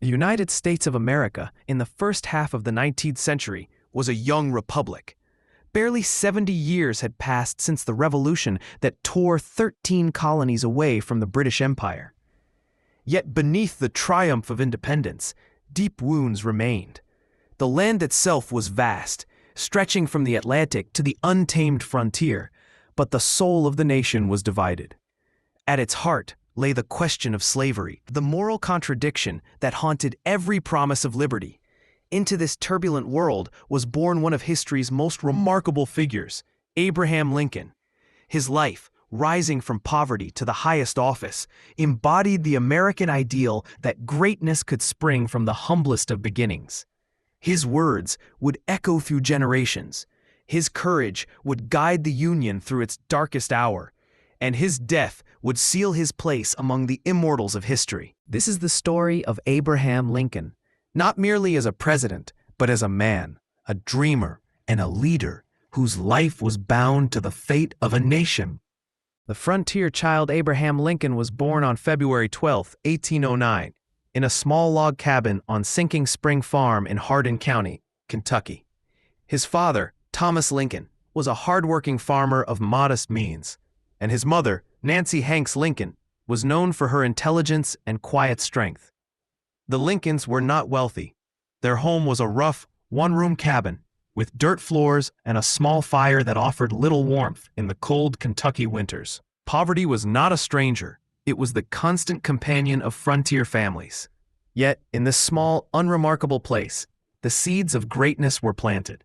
The United States of America, in the first half of the 19th century, was a young republic. Barely 70 years had passed since the revolution that tore 13 colonies away from the British Empire. Yet beneath the triumph of independence, deep wounds remained. The land itself was vast, stretching from the Atlantic to the untamed frontier, but the soul of the nation was divided. At its heart lay the question of slavery, the moral contradiction that haunted every promise of liberty. Into this turbulent world was born one of history's most remarkable figures, Abraham Lincoln. His life, rising from poverty to the highest office, embodied the American ideal that greatness could spring from the humblest of beginnings. His words would echo through generations. His courage would guide the Union through its darkest hour, and his death would seal his place among the immortals of history. This is the story of Abraham Lincoln, not merely as a president, but as a man, a dreamer, and a leader whose life was bound to the fate of a nation. The frontier child Abraham Lincoln was born on February 12, 1809, in a small log cabin on Sinking Spring Farm in Hardin County, Kentucky. His father, Thomas Lincoln, was a hard-working farmer of modest means, and his mother, Nancy Hanks Lincoln, was known for her intelligence and quiet strength. The Lincolns were not wealthy. Their home was a rough, one-room cabin with dirt floors and a small fire that offered little warmth in the cold Kentucky winters. Poverty was not a stranger. It was the constant companion of frontier families. Yet, in this small, unremarkable place, the seeds of greatness were planted.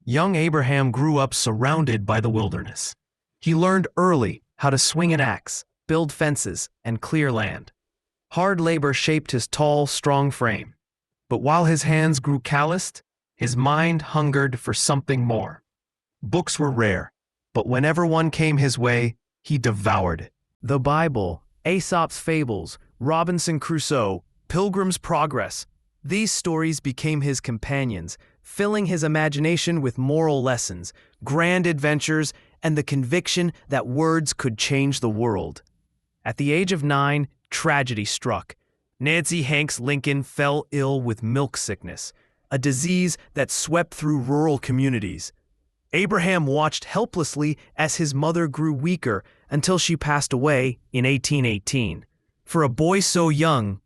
Young Abraham grew up surrounded by the wilderness. He learned early how to swing an axe, build fences, and clear land. Hard labor shaped his tall, strong frame. But while his hands grew calloused, his mind hungered for something more. Books were rare, but whenever one came his way, he devoured it. The Bible, Aesop's Fables, Robinson Crusoe, Pilgrim's Progress, these stories became his companions, filling his imagination with moral lessons, grand adventures, and the conviction that words could change the world. At the age of 9, tragedy struck. Nancy Hanks Lincoln fell ill with milk sickness, a disease that swept through rural communities. Abraham watched helplessly as his mother grew weaker until she passed away in 1818. For a boy so young,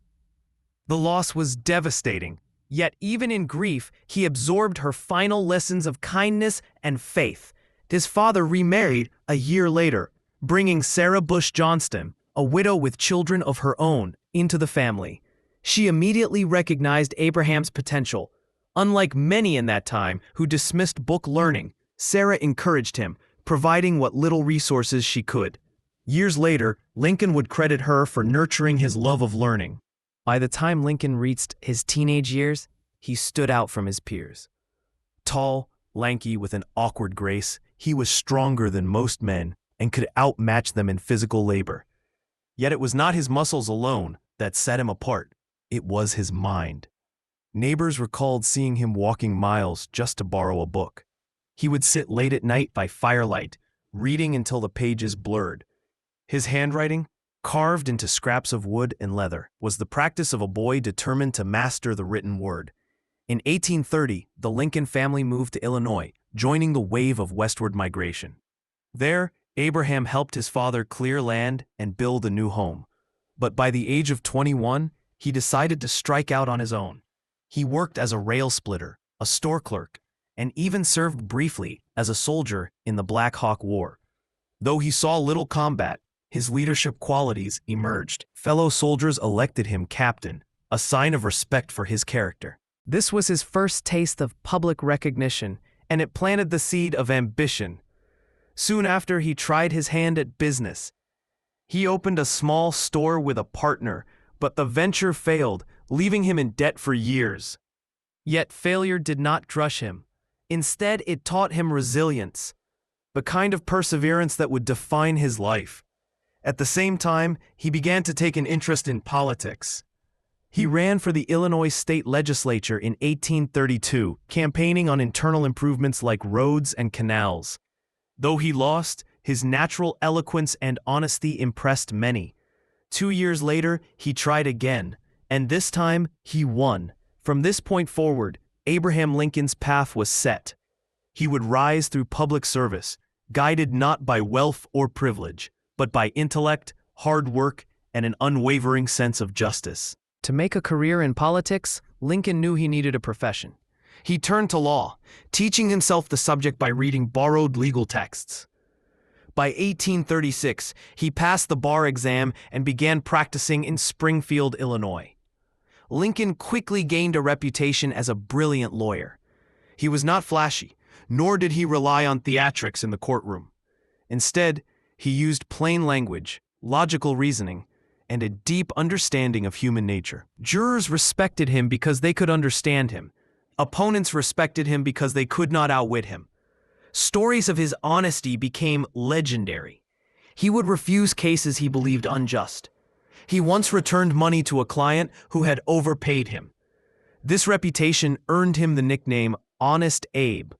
the loss was devastating. Yet even in grief, he absorbed her final lessons of kindness and faith. His father remarried a year later, bringing Sarah Bush Johnston, a widow with children of her own, into the family. She immediately recognized Abraham's potential. Unlike many in that time who dismissed book learning, Sarah encouraged him, providing what little resources she could. Years later, Lincoln would credit her for nurturing his love of learning. By the time Lincoln reached his teenage years, he stood out from his peers. Tall, lanky, with an awkward grace, he was stronger than most men and could outmatch them in physical labor. Yet it was not his muscles alone that set him apart. It was his mind. Neighbors recalled seeing him walking miles just to borrow a book. He would sit late at night by firelight, reading until the pages blurred. His handwriting, carved into scraps of wood and leather, was the practice of a boy determined to master the written word. In 1830, the Lincoln family moved to Illinois, joining the wave of westward migration. There, Abraham helped his father clear land and build a new home. But by the age of 21, he decided to strike out on his own. He worked as a rail splitter, a store clerk, and even served briefly as a soldier in the Black Hawk War. Though he saw little combat, his leadership qualities emerged. Fellow soldiers elected him captain, a sign of respect for his character. This was his first taste of public recognition, and it planted the seed of ambition. Soon after, he tried his hand at business. He opened a small store with a partner, but the venture failed, leaving him in debt for years. Yet failure did not crush him. Instead, it taught him resilience, the kind of perseverance that would define his life. At the same time, he began to take an interest in politics. He ran for the Illinois state legislature in 1832, campaigning on internal improvements like roads and canals. Though he lost, his natural eloquence and honesty impressed many. 2 years later, he tried again, And this time, he won. From this point forward, Abraham Lincoln's path was set. He would rise through public service, guided not by wealth or privilege, but by intellect, hard work, and an unwavering sense of justice. To make a career in politics, Lincoln knew he needed a profession. He turned to law, teaching himself the subject by reading borrowed legal texts. By 1836, he passed the bar exam and began practicing in Springfield, Illinois. Lincoln quickly gained a reputation as a brilliant lawyer. He was not flashy, nor did he rely on theatrics in the courtroom. Instead, he used plain language, logical reasoning, and a deep understanding of human nature. Jurors respected him because they could understand him. Opponents respected him because they could not outwit him. Stories of his honesty became legendary. He would refuse cases he believed unjust. He once returned money to a client who had overpaid him. This reputation earned him the nickname Honest Abe.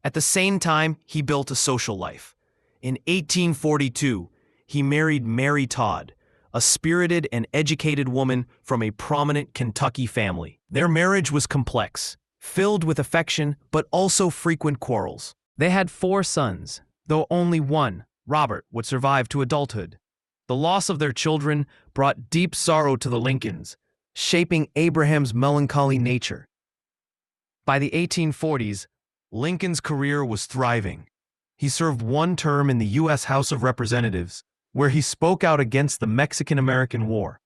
At the same time, he built a social life. In 1842, he married Mary Todd, a spirited and educated woman from a prominent Kentucky family. Their marriage was complex, filled with affection but also frequent quarrels. They had 4 sons, though only one, Robert, would survive to adulthood. The loss of their children brought deep sorrow to the Lincolns, shaping Abraham's melancholy nature. By the 1840s, Lincoln's career was thriving. He served 1 term in the U.S. House of Representatives, where he spoke out against the Mexican-American War,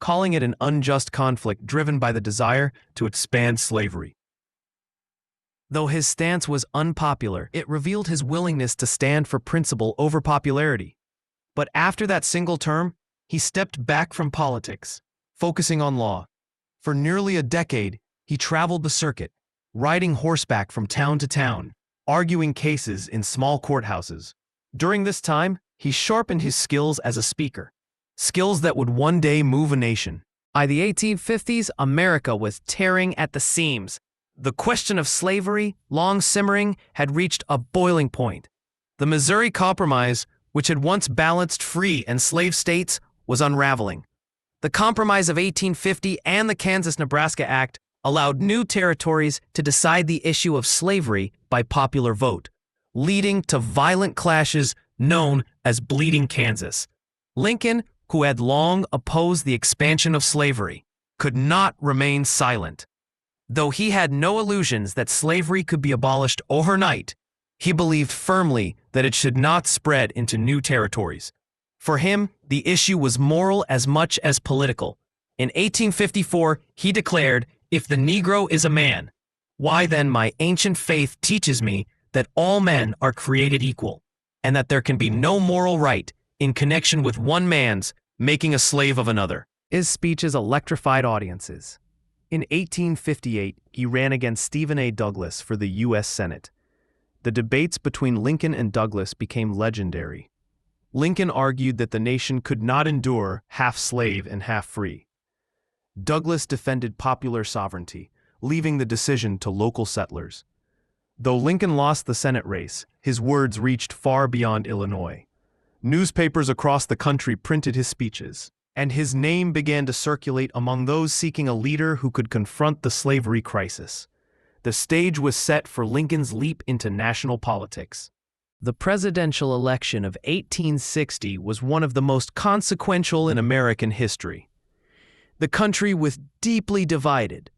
calling it an unjust conflict driven by the desire to expand slavery. Though his stance was unpopular, it revealed his willingness to stand for principle over popularity. But after that single term, he stepped back from politics, focusing on law. For nearly a decade, he traveled the circuit, riding horseback from town to town, arguing cases in small courthouses. During this time, he sharpened his skills as a speaker, skills that would one day move a nation. By the 1850s, America was tearing at the seams. The question of slavery, long simmering, had reached a boiling point. The Missouri Compromise, which had once balanced free and slave states, was unraveling. The Compromise of 1850 and the Kansas-Nebraska Act allowed new territories to decide the issue of slavery by popular vote, leading to violent clashes known as Bleeding Kansas. Lincoln, who had long opposed the expansion of slavery, could not remain silent. Though he had no illusions that slavery could be abolished overnight, he believed firmly that it should not spread into new territories. For him, the issue was moral as much as political. In 1854, he declared, "If the Negro is a man, why then my ancient faith teaches me that all men are created equal, and that there can be no moral right in connection with one man's making a slave of another." His speeches electrified audiences. In 1858, he ran against Stephen A. Douglas for the U.S. Senate. The debates between Lincoln and Douglas became legendary. Lincoln argued that the nation could not endure half slave and half free. Douglas defended popular sovereignty, leaving the decision to local settlers. Though Lincoln lost the Senate race, his words reached far beyond Illinois. Newspapers across the country printed his speeches, and his name began to circulate among those seeking a leader who could confront the slavery crisis. The stage was set for Lincoln's leap into national politics. The presidential election of 1860 was one of the most consequential in American history. The country was deeply divided.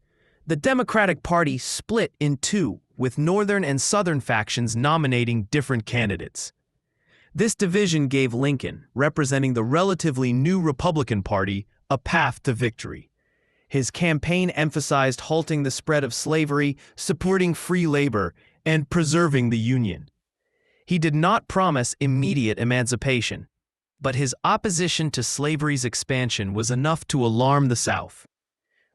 The Democratic Party split in two, with Northern and Southern factions nominating different candidates. This division gave Lincoln, representing the relatively new Republican Party, a path to victory. His campaign emphasized halting the spread of slavery, supporting free labor, and preserving the Union. He did not promise immediate emancipation, but his opposition to slavery's expansion was enough to alarm the South.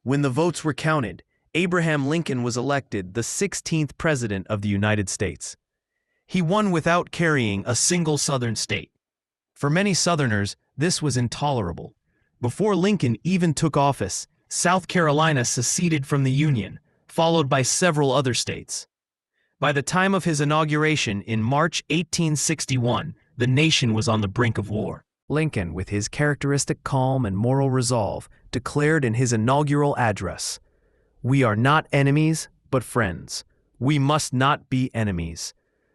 When the votes were counted, Abraham Lincoln was elected the 16th President of the United States. He won without carrying a single Southern state. For many Southerners, this was intolerable. Before Lincoln even took office, South Carolina seceded from the Union, followed by several other states. By the time of his inauguration in March 1861, the nation was on the brink of war. Lincoln, with his characteristic calm and moral resolve, declared in his inaugural address, "We are not enemies, but friends. We must not be enemies.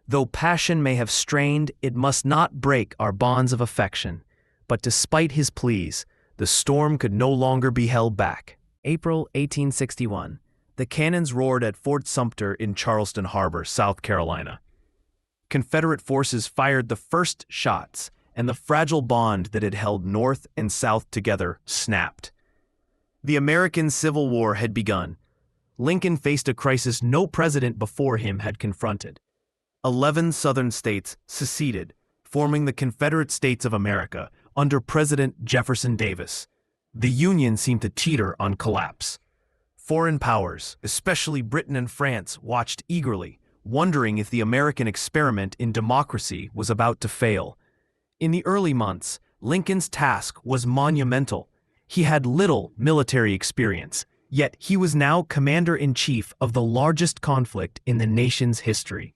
Though passion may have strained, it must not break our bonds of affection." But despite his pleas, the storm could no longer be held back. April 1861. The cannons roared at Fort Sumter in Charleston Harbor, South Carolina. Confederate forces fired the first shots, and the fragile bond that had held North and South together snapped. The American Civil War had begun. Lincoln faced a crisis no president before him had confronted. 11 Southern states seceded, forming the Confederate States of America under President Jefferson Davis. The Union seemed to teeter on collapse. Foreign powers, especially Britain and France, watched eagerly, wondering if the American experiment in democracy was about to fail. In the early months, Lincoln's task was monumental. He had little military experience, yet he was now commander-in-chief of the largest conflict in the nation's history.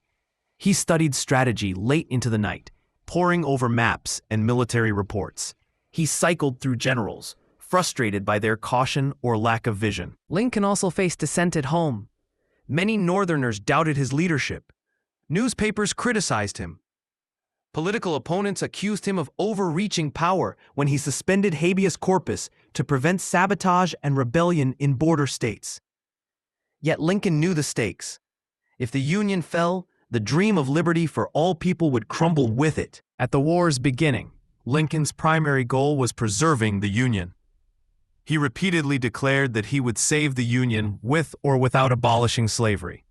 He studied strategy late into the night, poring over maps and military reports. He cycled through generals, frustrated by their caution or lack of vision. Lincoln also faced dissent at home. Many Northerners doubted his leadership. Newspapers criticized him. Political opponents accused him of overreaching power when he suspended habeas corpus to prevent sabotage and rebellion in border states. Yet Lincoln knew the stakes. If the Union fell, the dream of liberty for all people would crumble with it. At the war's beginning, Lincoln's primary goal was preserving the Union. He repeatedly declared that he would save the Union with or without abolishing slavery.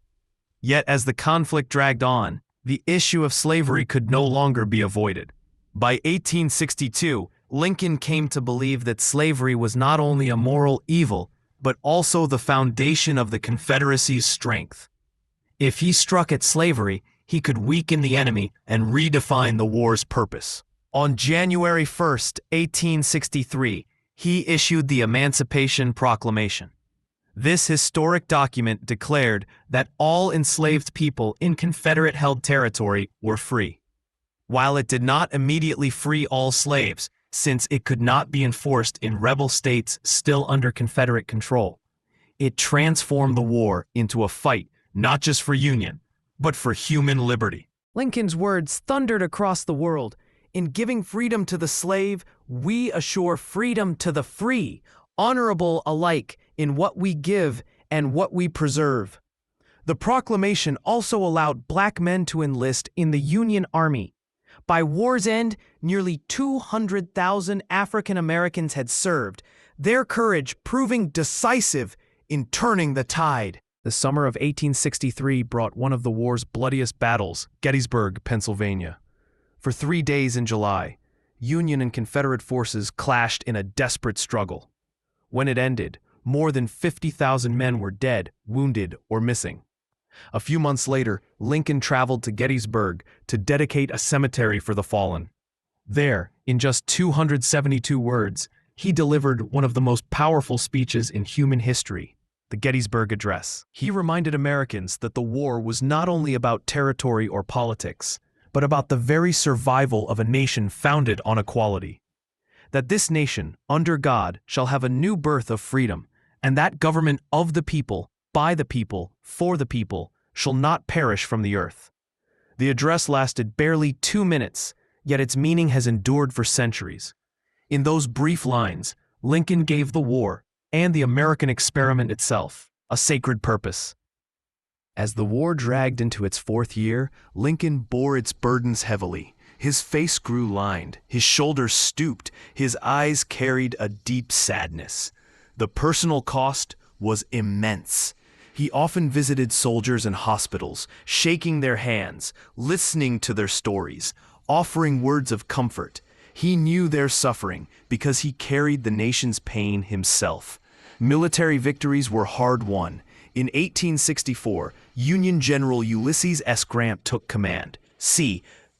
Yet as the conflict dragged on, the issue of slavery could no longer be avoided. By 1862, Lincoln came to believe that slavery was not only a moral evil, but also the foundation of the Confederacy's strength. If he struck at slavery, he could weaken the enemy and redefine the war's purpose. On January 1st, 1863, he issued the Emancipation Proclamation. This historic document declared that all enslaved people in Confederate-held territory were free. While it did not immediately free all slaves, since it could not be enforced in rebel states still under Confederate control, it transformed the war into a fight not just for Union, but for human liberty. Lincoln's words thundered across the world. In giving freedom to the slave, we assure freedom to the free, honorable alike in what we give and what we preserve. The proclamation also allowed black men to enlist in the Union Army. By war's end, nearly 200,000 African Americans had served, their courage proving decisive in turning the tide. The summer of 1863 brought one of the war's bloodiest battles, Gettysburg, Pennsylvania. For 3 days in July, Union and Confederate forces clashed in a desperate struggle. When it ended, more than 50,000 men were dead, wounded, or missing. A few months later, Lincoln traveled to Gettysburg to dedicate a cemetery for the fallen. There, in just 272 words, he delivered one of the most powerful speeches in human history, the Gettysburg Address. He reminded Americans that the war was not only about territory or politics, but about the very survival of a nation founded on equality. That this nation, under God, shall have a new birth of freedom, and that government of the people, by the people, for the people, shall not perish from the earth. The address lasted barely 2 minutes, yet its meaning has endured for centuries. In those brief lines, Lincoln gave the war, and the American experiment itself, a sacred purpose. As the war dragged into its 4th year, Lincoln bore its burdens heavily. His face grew lined, his shoulders stooped, his eyes carried a deep sadness. The personal cost was immense. He often visited soldiers in hospitals, shaking their hands, listening to their stories, offering words of comfort. He knew their suffering because he carried the nation's pain himself. Military victories were hard won. In 1864, Union General Ulysses S. Grant took command.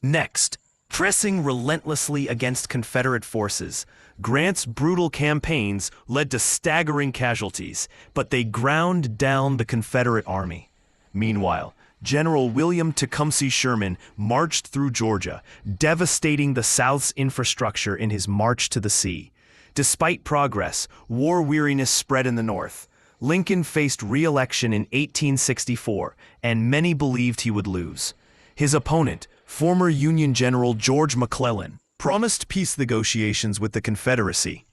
Next, pressing relentlessly against Confederate forces, Grant's brutal campaigns led to staggering casualties, but they ground down the Confederate Army. Meanwhile, General William Tecumseh Sherman marched through Georgia, devastating the South's infrastructure in his march to the sea. Despite progress, war weariness spread in the North. Lincoln faced re-election in 1864, and many believed he would lose. His opponent, former Union General George McClellan, promised peace negotiations with the Confederacy.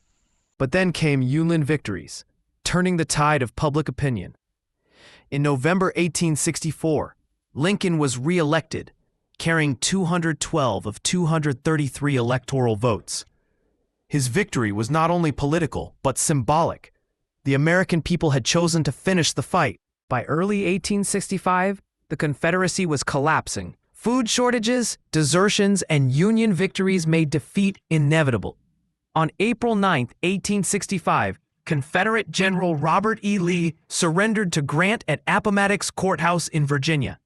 But then came Union victories, turning the tide of public opinion. In November 1864, Lincoln was re-elected, carrying 212 of 233 electoral votes. His victory was not only political, but symbolic. The American people had chosen to finish the fight. By early 1865, the Confederacy was collapsing. Food shortages, desertions, and Union victories made defeat inevitable. On April 9, 1865, Confederate General Robert E. Lee surrendered to Grant at Appomattox Courthouse in Virginia.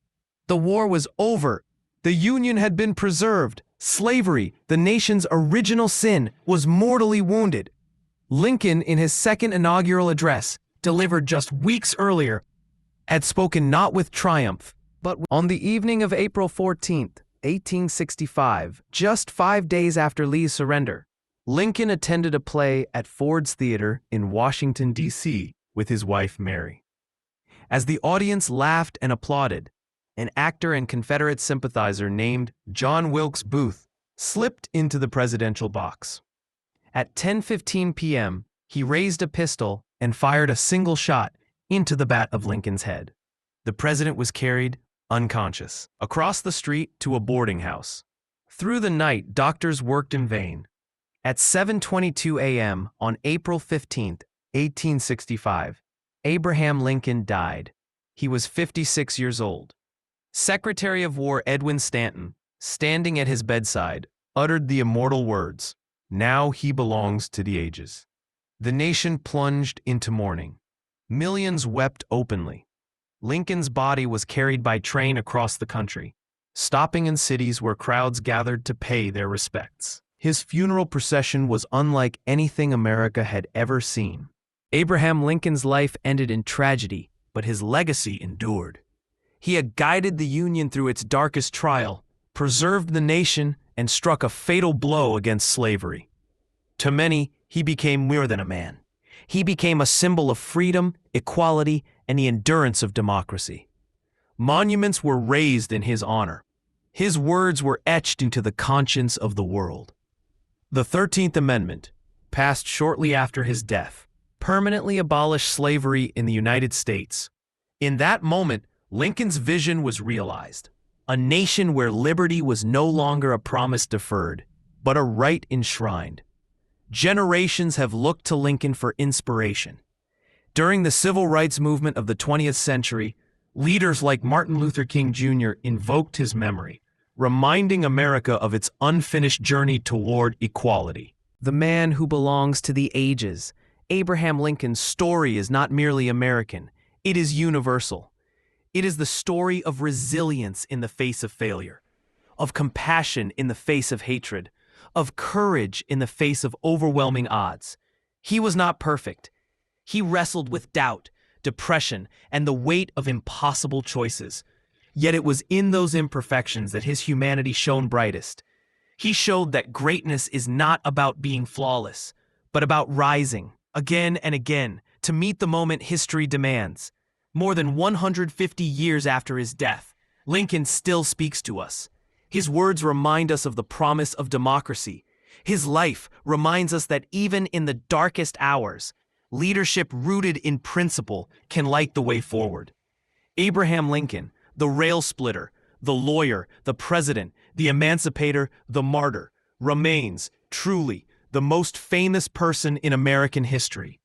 The war was over. The Union had been preserved. Slavery, the nation's original sin, was mortally wounded. Lincoln, in his second inaugural address, delivered just weeks earlier, had spoken not with triumph, but on the evening of April 14, 1865, just 5 days after Lee's surrender, Lincoln attended a play at Ford's Theater in Washington, D.C., with his wife Mary. As the audience laughed and applauded, an actor and Confederate sympathizer named John Wilkes Booth slipped into the presidential box. At 10:15 p.m., he raised a pistol and fired a single shot into the back of Lincoln's head. The president was carried, unconscious, across the street to a boarding house. Through the night, doctors worked in vain. At 7:22 a.m. on April 15, 1865, Abraham Lincoln died. He was 56 years old. Secretary of War Edwin Stanton, standing at his bedside, uttered the immortal words, "Now he belongs to the ages." The nation plunged into mourning. Millions wept openly. Lincoln's body was carried by train across the country, stopping in cities where crowds gathered to pay their respects. His funeral procession was unlike anything America had ever seen. Abraham Lincoln's life ended in tragedy, but his legacy endured. He had guided the Union through its darkest trial, preserved the nation, and struck a fatal blow against slavery. To many, he became more than a man. He became a symbol of freedom, equality, and the endurance of democracy. Monuments were raised in his honor. His words were etched into the conscience of the world. The 13th Amendment, passed shortly after his death, permanently abolished slavery in the United States. In that moment, Lincoln's vision was realized. A nation where liberty was no longer a promise deferred, but a right enshrined. Generations have looked to Lincoln for inspiration. During the civil rights movement of the 20th century, leaders like Martin Luther King Jr. invoked his memory, reminding America of its unfinished journey toward equality. The man who belongs to the ages, Abraham Lincoln's story is not merely American, it is universal. It is the story of resilience in the face of failure, of compassion in the face of hatred, of courage in the face of overwhelming odds. He was not perfect. He wrestled with doubt, depression, and the weight of impossible choices. Yet it was in those imperfections that his humanity shone brightest. He showed that greatness is not about being flawless, but about rising, again and again, to meet the moment history demands. More than 150 years after his death, Lincoln still speaks to us. His words remind us of the promise of democracy. His life reminds us that even in the darkest hours, leadership rooted in principle can light the way forward. Abraham Lincoln, the rail splitter, the lawyer, the president, the emancipator, the martyr, remains, truly, the most famous person in American history.